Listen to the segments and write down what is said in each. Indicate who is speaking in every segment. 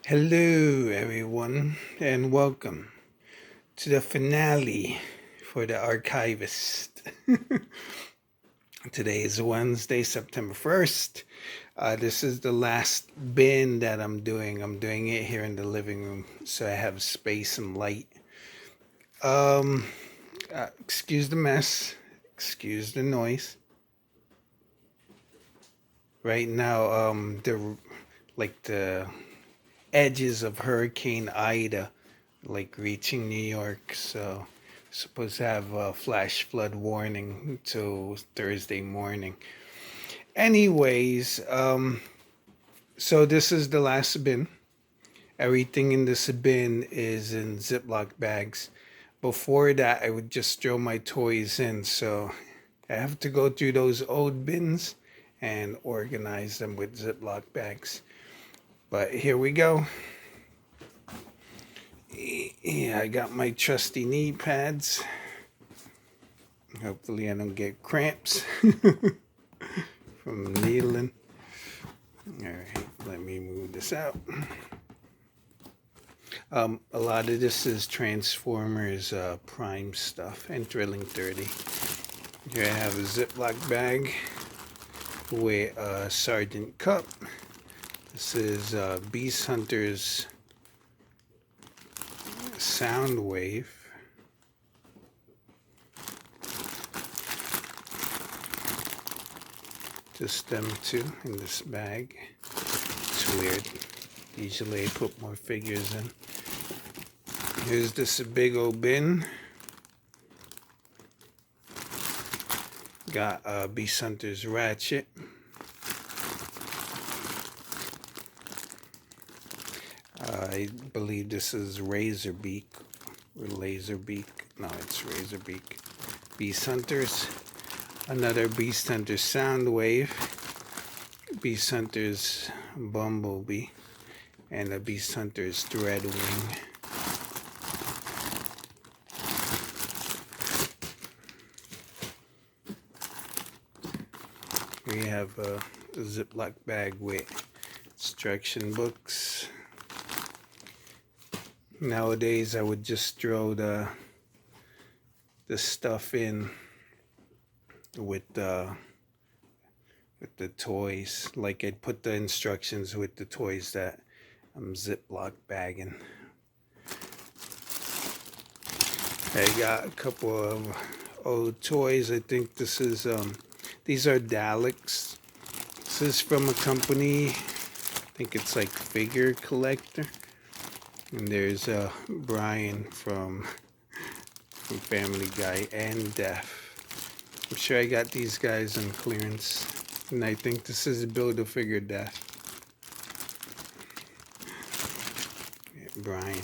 Speaker 1: Hello, everyone, and welcome to the finale for the Archivist. Today is Wednesday, September 1st. This is the last bin that I'm doing. I'm doing it here in the living room, so I have space and light. Excuse the mess, excuse the noise. Right now, the edges of Hurricane Ida, reaching New York, so supposed to have a flash flood warning until Thursday morning. Anyways, so this is the last bin. Everything in this bin is in Ziploc bags. Before that, I would just throw my toys in, so I have to go through those old bins and organize them with Ziploc bags. But here we go. Yeah, I got my trusty knee pads. Hopefully I don't get cramps from needling. All right, let me move this out. A lot of this is Transformers Prime stuff and Thrilling 30. Here I have a Ziploc bag with a Sergeant Cup. This is Beast Hunter's Sound Wave. Just them two in this bag. It's weird. Usually I put more figures in. Here's this big old bin. Got Beast Hunter's Ratchet. I believe this is Razorbeak or Laserbeak. No, it's Razorbeak. Beast Hunters. Another Beast Hunter Soundwave. Beast Hunter's Bumblebee. And a Beast Hunter's Dreadwing. We have a Ziploc bag with instruction books. Nowadays, I would just throw the stuff in with the toys. Like I'd put the instructions with the toys that I'm Ziploc bagging. I got a couple of old toys. I think this is these are Daleks. This is from a company. I think it's like Figure Collector. And there's Brian from Family Guy and Def. I'm sure I got these guys on clearance. And I think this is Build-A-Figure Def. Yeah, Brian.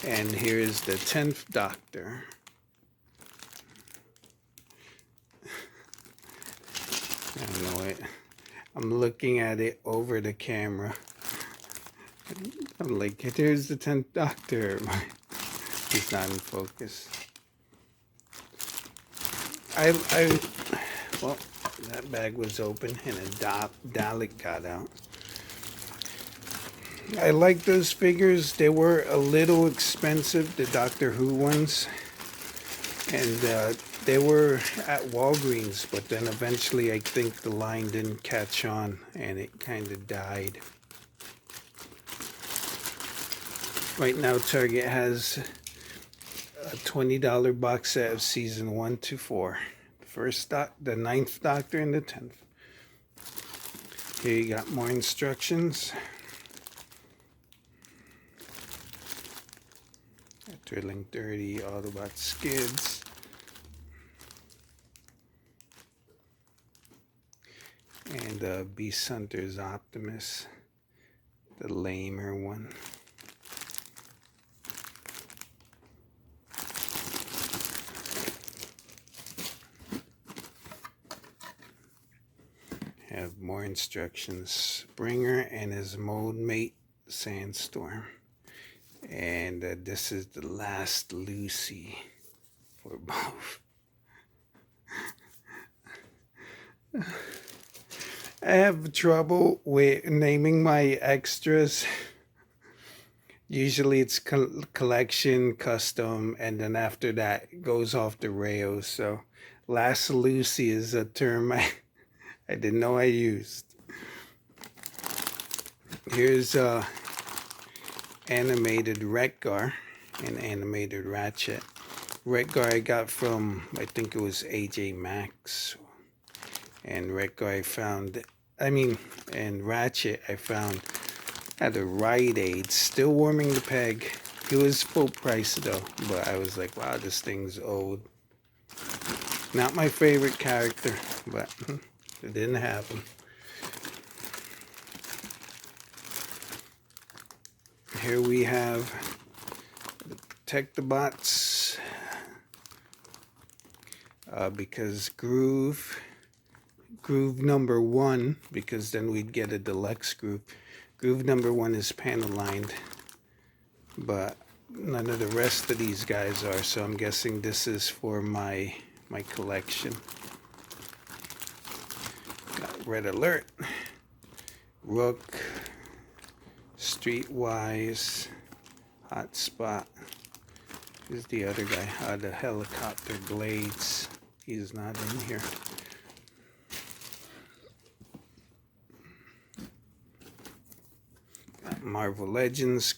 Speaker 1: And here's the 10th Doctor. I don't know it. I'm looking at it over the camera. I'm like, there's the 10th Doctor. He's not in focus. Well, that bag was open and a Dalek got out. I like those figures. They were a little expensive, the Doctor Who ones. And they were at Walgreens, but then eventually I think the line didn't catch on and it kind of died. Right now, Target has a $20 box set of season 1 to 4. The 9th Doctor and the 10th. Here you got more instructions. Thrilling 30, Autobot Skids. And Beast Hunter's Optimus, the lamer one. Have more instructions. Springer and his mold mate, Sandstorm. And this is the last Lucy for both. I have trouble with naming my extras. Usually it's collection, custom, and then after that it goes off the rails. So Last Lucy is a term I didn't know I used. Here's animated Retgar and animated Ratchet. Retgar I got from, I think it was AJ Max. And Retgar I found, and Ratchet I found at a Rite Aid, still warming the peg. It was full price though, but I was like, wow, this thing's old. Not my favorite character, but it didn't happen. Here we have the Protect the Bots, because Groove number 1, because then we'd get a deluxe groove. Groove number 1 is panel lined, but none of the rest of these guys are, so I'm guessing this is for my collection. Got Red Alert, Rook, Streetwise, Hotspot. Here's the other guy, the Helicopter Blades. He's not in here. Got Marvel Legends,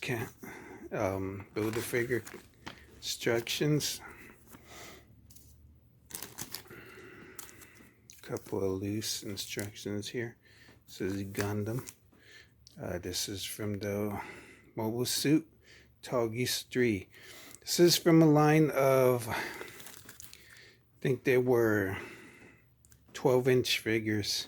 Speaker 1: Build-A-Figure instructions. Couple of loose instructions here. This is Gundam. This is from the Mobile Suit Toggies 3. This is from a line of, I think there were 12-inch figures.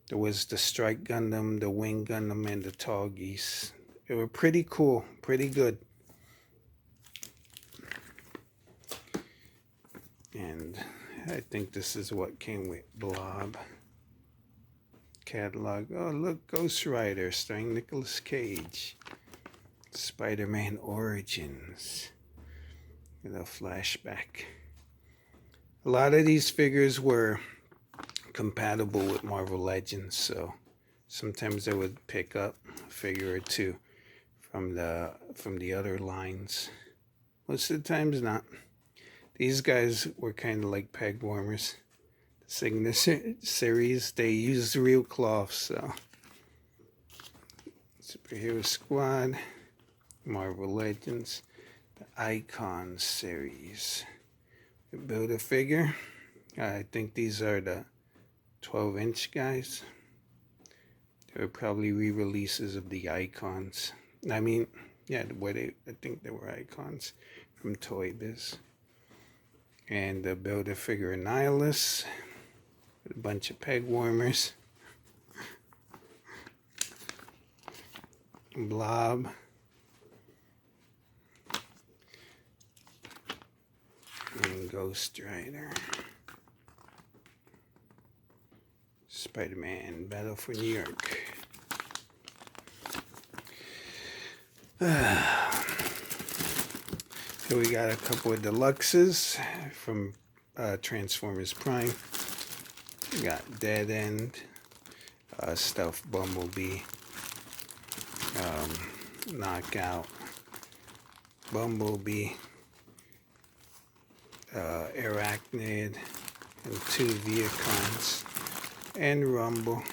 Speaker 1: There was the Strike Gundam, the Wing Gundam, and the Toggies. They were pretty cool, pretty good. And I think this is what came with Blob. Catalog. Oh, look, Ghost Rider starring Nicolas Cage. Spider-Man Origins. A flashback. A lot of these figures were compatible with Marvel Legends, so sometimes I would pick up a figure or two from the other lines. Most of the times not. These guys were kind of like peg warmers. The Signature series, they used real cloth, so. Superhero Squad, Marvel Legends, the Icon series. Build-A-Figure. I think these are the 12-inch guys. They were probably re-releases of the Icons. I mean, yeah, I think they were Icons from Toy Biz. And the Build-A-Figure Annihilus. A bunch of peg warmers. Blob. And Ghost Rider. Spider-Man Battle for New York. Here we got a couple of deluxes from Transformers Prime. We got Dead End, Stealth Bumblebee, Knockout, Bumblebee, Arachnid, and 2 Viacons, and Rumble.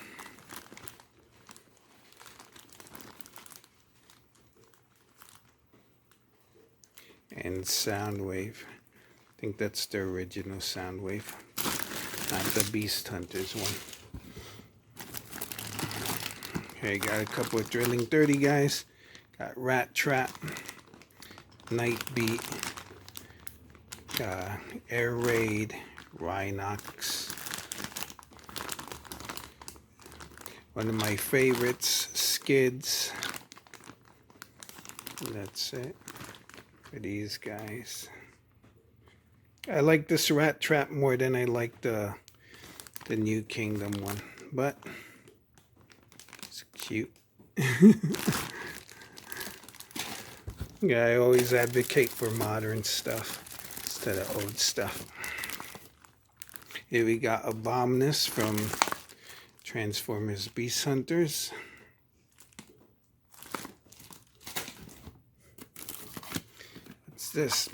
Speaker 1: And Soundwave. I think that's the original Soundwave, not the Beast Hunters one. Okay, got a couple of Drilling 30 guys. Got Rat Trap, Night Beat, Air Raid, Rhinox. One of my favorites, Skids. That's it for these guys. I like this Rat Trap more than I like the New Kingdom one, but it's cute. Yeah, I always advocate for modern stuff instead of old stuff. Here we got Abominus from Transformers Beast Hunters. What's this?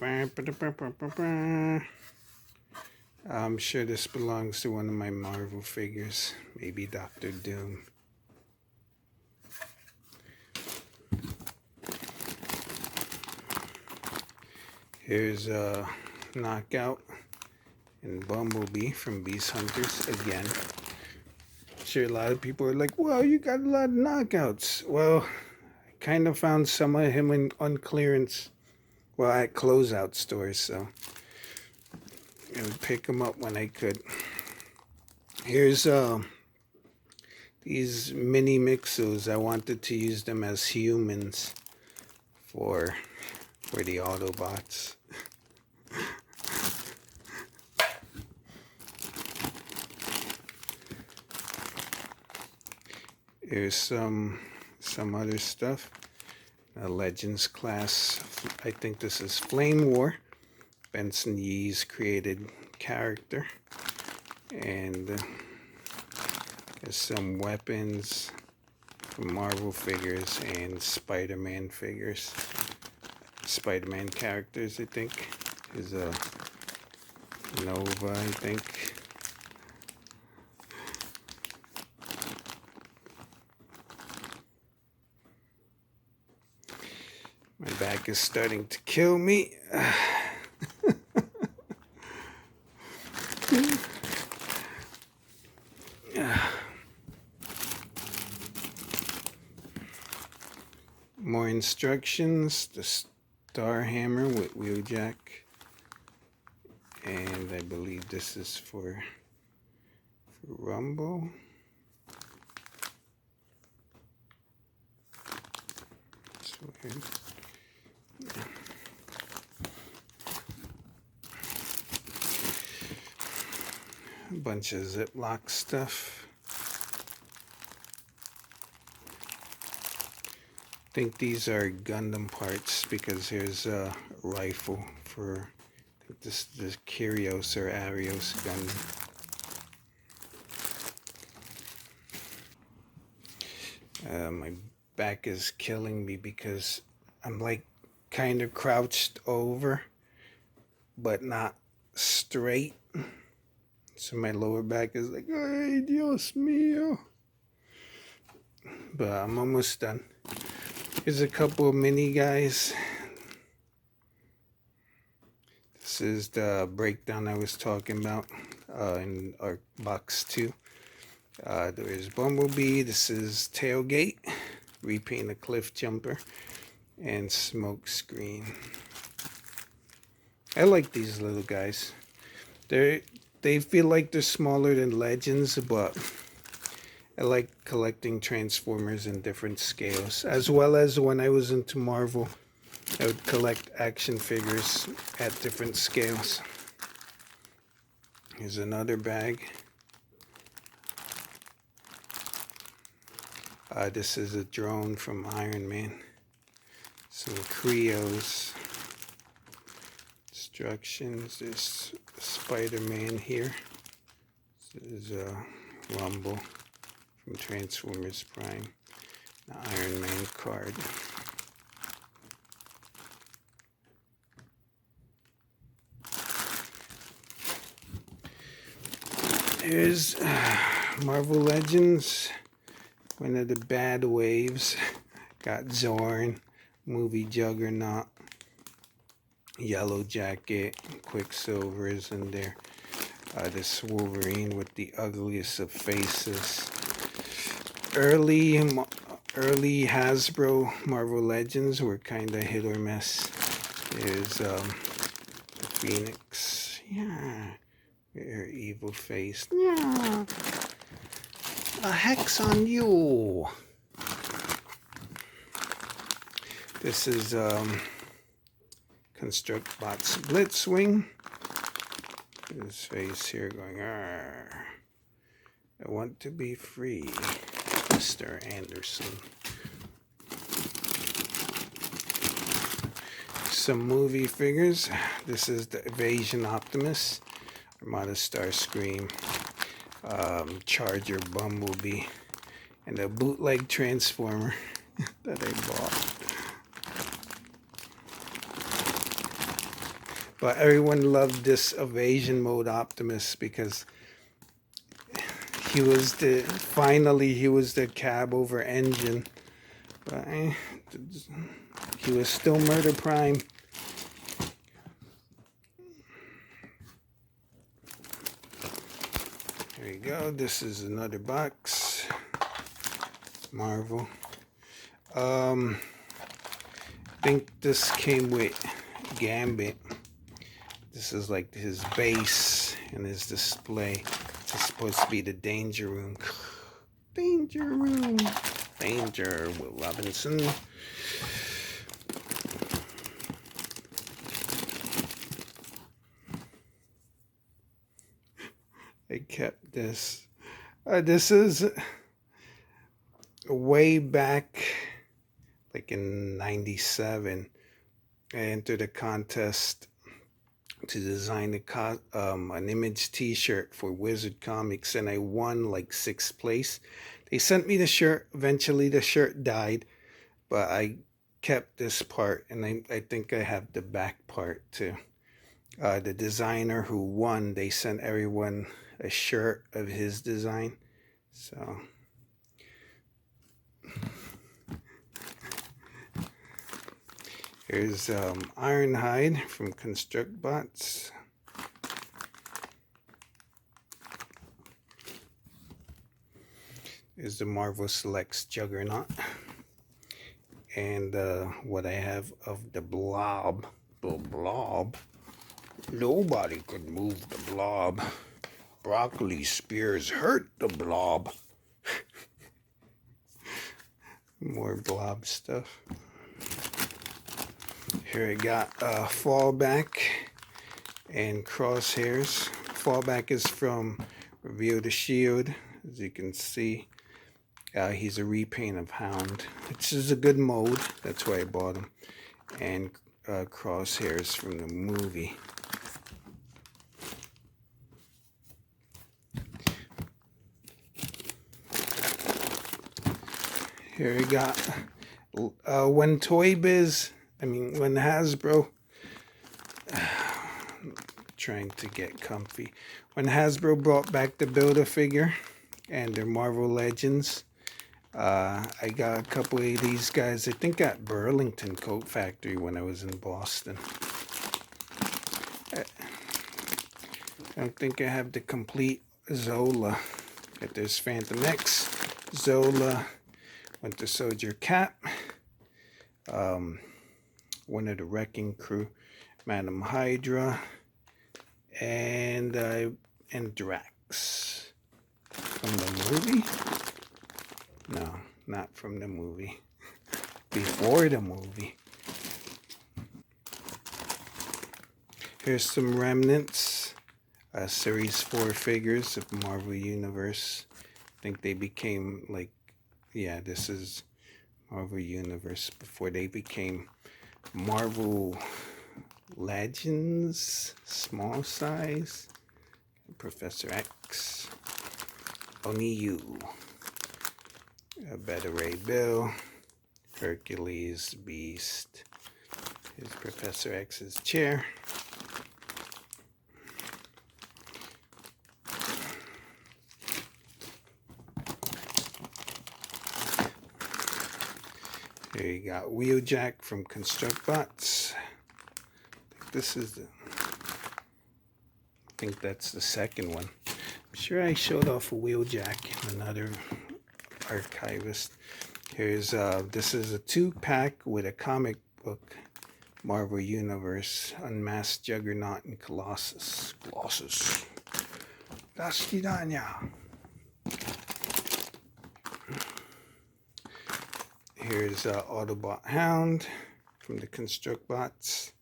Speaker 1: I'm sure this belongs to one of my Marvel figures. Maybe Dr. Doom. Here's a Knockout and Bumblebee from Beast Hunters again. I'm sure a lot of people are like, well, you got a lot of knockouts. Well, I kind of found some of him on clearance, well, at closeout stores, so I would pick them up when I could. Here's these mini Mixos. I wanted to use them as humans for the Autobots. Here's some other stuff. A Legends class. I think this is Flame War. Benson Yee's created character. And there's some weapons from Marvel figures and Spider-Man figures. Spider-Man characters, I think. Is a Nova, I think. My back is starting to kill me. More instructions. The Star Hammer with Wheeljack. And I believe this is for Rumble. That's weird. A bunch of Ziploc stuff. I think these are Gundam parts because here's a rifle for, I think this is the Kyrios or Arios Gundam. My back is killing me because I'm like kind of crouched over, but not straight. So my lower back is like, ay, Dios mío. But I'm almost done. Here's a couple of mini guys. This is the breakdown I was talking about in our box 2. There's Bumblebee. This is Tailgate. Repaint a Cliff Jumper. And Smoke Screen. I like these little guys. They feel like they're smaller than Legends, but I like collecting Transformers in different scales. As well as when I was into Marvel, I would collect action figures at different scales. Here's another bag. This is a drone from Iron Man. Some Creos. Instructions. There's Spider-Man here. This is a Rumble from Transformers Prime. The Iron Man card. Here's Marvel Legends. One of the bad waves. Got Zorn, movie Juggernaut, Yellow Jacket, Quicksilver is in there. This Wolverine with the ugliest of faces. Early Hasbro Marvel Legends were kind of hit or miss. There's the Phoenix. Yeah. Her evil face. Yeah. A hex on you. This is Construct Bots Blitzwing. His face here going, arr. I want to be free, Mr. Anderson. Some movie figures. This is the Evasion Optimus, Armada Starscream, Charger Bumblebee, and a bootleg Transformer that I bought. But everyone loved this Evasion Mode Optimus because he was the cab over engine. But he was still Murder Prime. There you go. This is another box. Marvel. I think this came with Gambit. This is like his base and his display. This is supposed to be the Danger Room. Danger Room. Danger, Will Robinson. I kept this. This is way back, like in '97. I entered a contest to design an image t-shirt for Wizard Comics, and I won like 6th place. They sent me the shirt. Eventually the shirt died, but I kept this part, and I think I have the back part too. The designer who won, they sent everyone a shirt of his design. So here's Ironhide from ConstructBots. Is the Marvel Selects Juggernaut. And what I have of the Blob. The Blob. Nobody could move the Blob. Broccoli spears hurt the Blob. More Blob stuff. Here I got Fallback and Crosshairs. Fallback is from Review the Shield. As you can see, he's a repaint of Hound, which is a good mode. That's why I bought him. And Crosshairs from the movie. Here we got when Hasbro, trying to get comfy. When Hasbro brought back the Build-A-Figure and their Marvel Legends, I got a couple of these guys, I think at Burlington Coat Factory when I was in Boston. I don't think I have the complete Zola. But there's Phantom X, Zola, Winter Soldier Cap, one of the Wrecking Crew, Madam Hydra, and Drax. From the movie? No, not from the movie. Before the movie. Here's some remnants. Series 4 figures of Marvel Universe. I think they became like, yeah, this is Marvel Universe before they became Marvel Legends, small size. Professor X, Oniyu, Beta Ray Bill, Hercules, Beast. Here's Professor X's chair. Here you got Wheeljack from ConstructBots. I think that's the second one. I'm sure I showed off a Wheeljack in another Archivist. Here's this is a 2-pack with a comic book, Marvel Universe, Unmasked Juggernaut and Colossus. Colossus. Dastidanya. Here's Autobot Hound from the ConstructBots.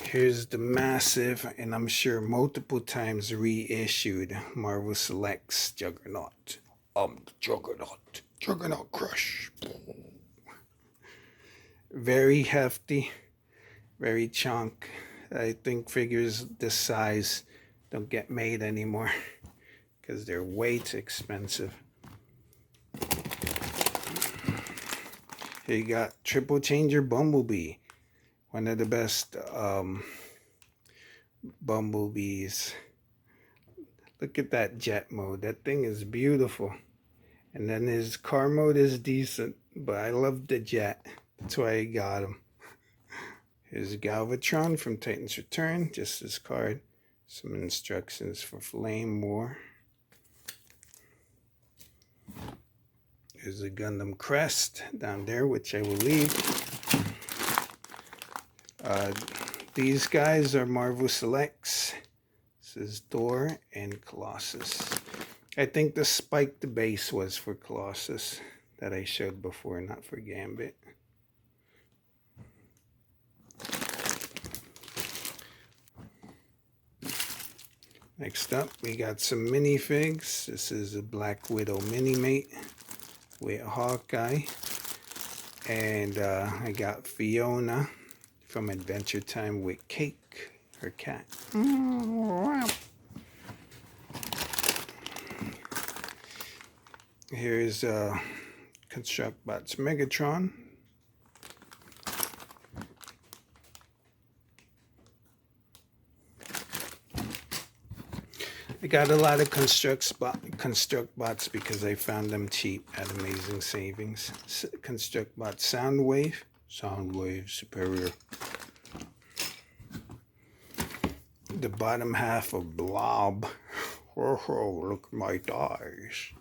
Speaker 1: Here's the massive, and I'm sure multiple times reissued, Marvel Selects Juggernaut. The Juggernaut. Juggernaut Crush. Very hefty, very chunk. I think figures this size don't get made anymore because they're way too expensive. Here you got Triple Changer Bumblebee, one of the best bumblebees. Look at that jet mode. That thing is beautiful. And then his car mode is decent, but I love the jet. That's why I got him. Here's Galvatron from Titans Return, just this card. Some instructions for Flame War. Here's a Gundam Crest down there, which I will leave. These guys are Marvel Selects. This is Thor and Colossus. I think the spiked base was for Colossus that I showed before, not for Gambit. Next up, we got some minifigs. This is a Black Widow mini-mate with Hawkeye. And I got Fiona from Adventure Time with Cake, her cat. Here's ConstructBot's Megatron. I got a lot of ConstructBots because I found them cheap at amazing savings. ConstructBot Soundwave Superior. The bottom half of Blob. Oh, look at my thighs.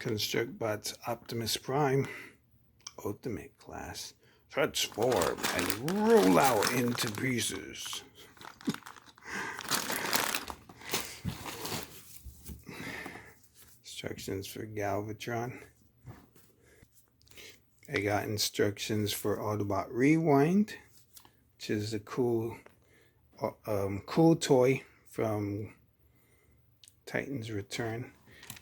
Speaker 1: ConstructBot's Optimus Prime Ultimate Class. Transform and roll out into pieces. Instructions for Galvatron. I got instructions for Autobot Rewind, which is a cool toy from Titans Return.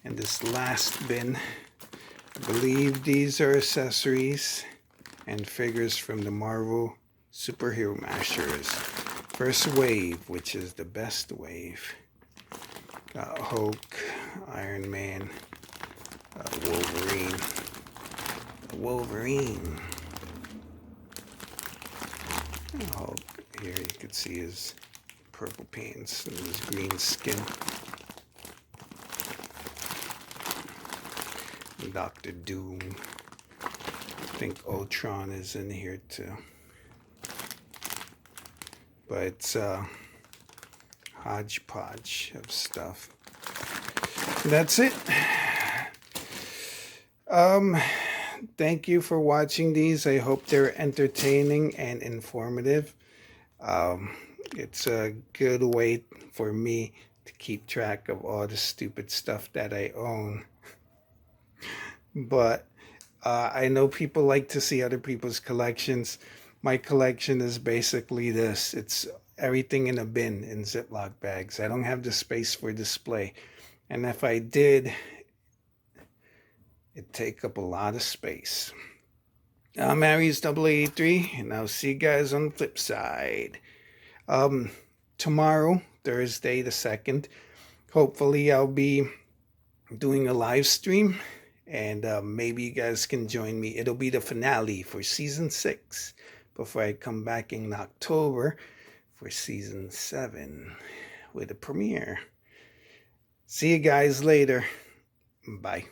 Speaker 1: And this last bin, I believe these are accessories and figures from the Marvel Superhero Mashers. First wave, which is the best wave. Got Hulk, Iron Man, Wolverine. Hulk, here you can see his purple pants and his green skin. Dr. Doom. I think Ultron is in here too. But it's a hodgepodge of stuff. That's it. Thank you for watching these. I hope they're entertaining and informative. It's a good way for me to keep track of all the stupid stuff that I own. But I know people like to see other people's collections. My collection is basically this. It's everything in a bin in Ziploc bags. I don't have the space for display. And if I did, it'd take up a lot of space. I'm Aries E33, and I'll see you guys on the flip side. Tomorrow, Thursday the 2nd, hopefully I'll be doing a live stream. And maybe you guys can join me. It'll be the finale for Season 6 before I come back in October for Season 7 with a premiere. See you guys later. Bye.